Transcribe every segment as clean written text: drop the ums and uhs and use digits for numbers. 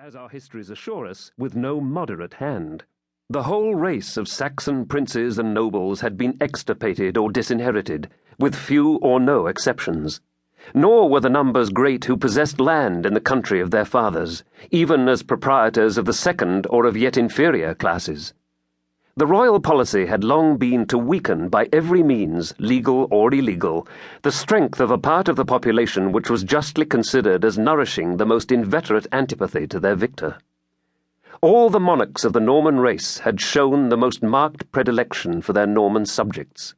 as our histories assure us, with no moderate hand. The whole race of Saxon princes and nobles had been extirpated or disinherited, with few or no exceptions. Nor were the numbers great who possessed land in the country of their fathers, even as proprietors of the second or of yet inferior classes. The royal policy had long been to weaken by every means, legal or illegal, the strength of a part of the population which was justly considered as nourishing the most inveterate antipathy to their victor. All the monarchs of the Norman race had shown the most marked predilection for their Norman subjects.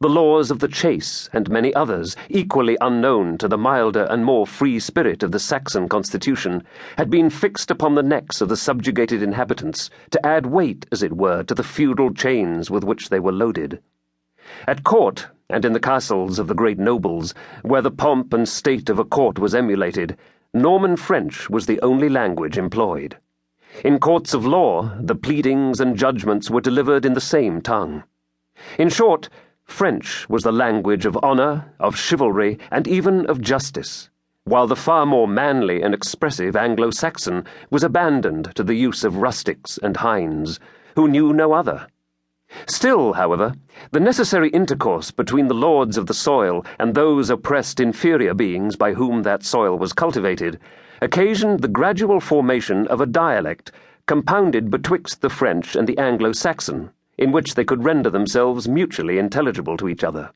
The laws of the chase, and many others, equally unknown to the milder and more free spirit of the Saxon constitution, had been fixed upon the necks of the subjugated inhabitants to add weight, as it were, to the feudal chains with which they were loaded. At court, and in the castles of the great nobles, where the pomp and state of a court was emulated, Norman French was the only language employed. In courts of law, the pleadings and judgments were delivered in the same tongue. In short, French was the language of honour, of chivalry, and even of justice, while the far more manly and expressive Anglo-Saxon was abandoned to the use of rustics and hinds, who knew no other. Still, however, the necessary intercourse between the lords of the soil and those oppressed inferior beings by whom that soil was cultivated occasioned the gradual formation of a dialect compounded betwixt the French and the Anglo-Saxon, in which they could render themselves mutually intelligible to each other.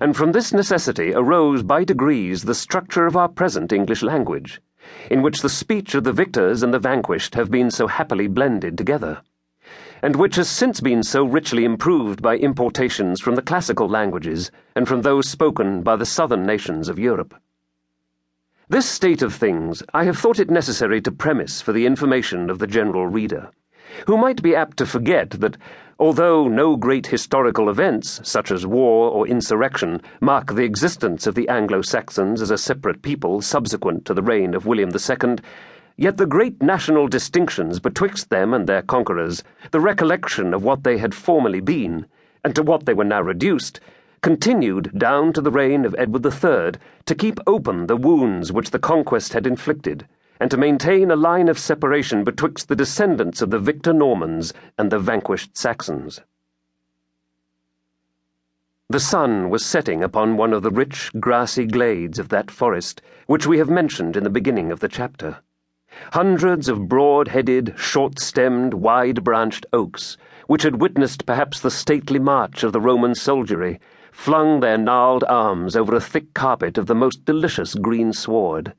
And from this necessity arose by degrees the structure of our present English language, in which the speech of the victors and the vanquished have been so happily blended together, and which has since been so richly improved by importations from the classical languages and from those spoken by the southern nations of Europe. This state of things I have thought it necessary to premise for the information of the general reader, who might be apt to forget that, although no great historical events, such as war or insurrection, mark the existence of the Anglo-Saxons as a separate people subsequent to the reign of William II, yet the great national distinctions betwixt them and their conquerors, the recollection of what they had formerly been, and to what they were now reduced, continued down to the reign of Edward III to keep open the wounds which the conquest had inflicted, and to maintain a line of separation betwixt the descendants of the victor Normans and the vanquished Saxons. The sun was setting upon one of the rich, grassy glades of that forest which we have mentioned in the beginning of the chapter. Hundreds of broad-headed, short-stemmed, wide-branched oaks, which had witnessed perhaps the stately march of the Roman soldiery, flung their gnarled arms over a thick carpet of the most delicious green sward.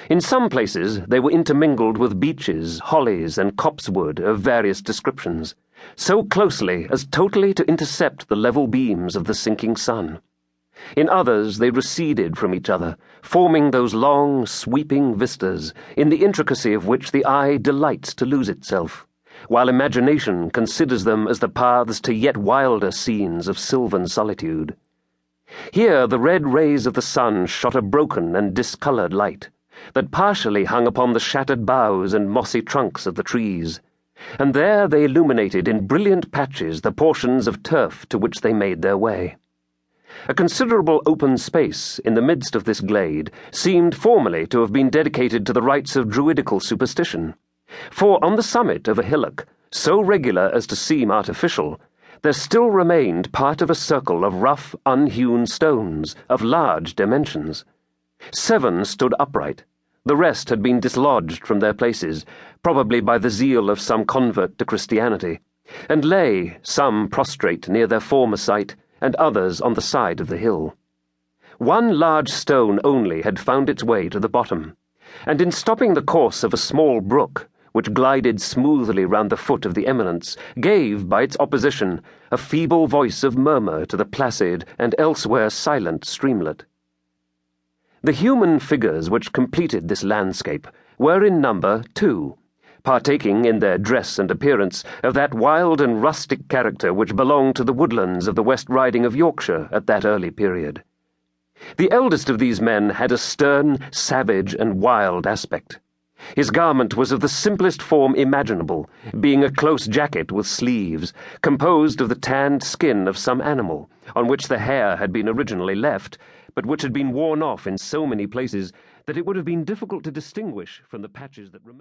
In some places they were intermingled with beeches, hollies, and copsewood of various descriptions, so closely as totally to intercept the level beams of the sinking sun. In others they receded from each other, forming those long, sweeping vistas, in the intricacy of which the eye delights to lose itself, while imagination considers them as the paths to yet wilder scenes of sylvan solitude. Here the red rays of the sun shot a broken and discoloured light, that partially hung upon the shattered boughs and mossy trunks of the trees, and there they illuminated in brilliant patches the portions of turf to which they made their way. A considerable open space in the midst of this glade seemed formerly to have been dedicated to the rites of druidical superstition, for on the summit of a hillock, so regular as to seem artificial, there still remained part of a circle of rough, unhewn stones of large dimensions. 7 stood upright. The rest had been dislodged from their places, probably by the zeal of some convert to Christianity, and lay, some prostrate near their former site, and others on the side of the hill. 1 large stone only had found its way to the bottom, and in stopping the course of a small brook, which glided smoothly round the foot of the eminence, gave, by its opposition, a feeble voice of murmur to the placid and elsewhere silent streamlet. The human figures which completed this landscape were in number 2, partaking in their dress and appearance of that wild and rustic character which belonged to the woodlands of the West Riding of Yorkshire at that early period. The eldest of these men had a stern, savage, and wild aspect. His garment was of the simplest form imaginable, being a close jacket with sleeves, composed of the tanned skin of some animal, on which the hair had been originally left, but which had been worn off in so many places that it would have been difficult to distinguish from the patches that remained.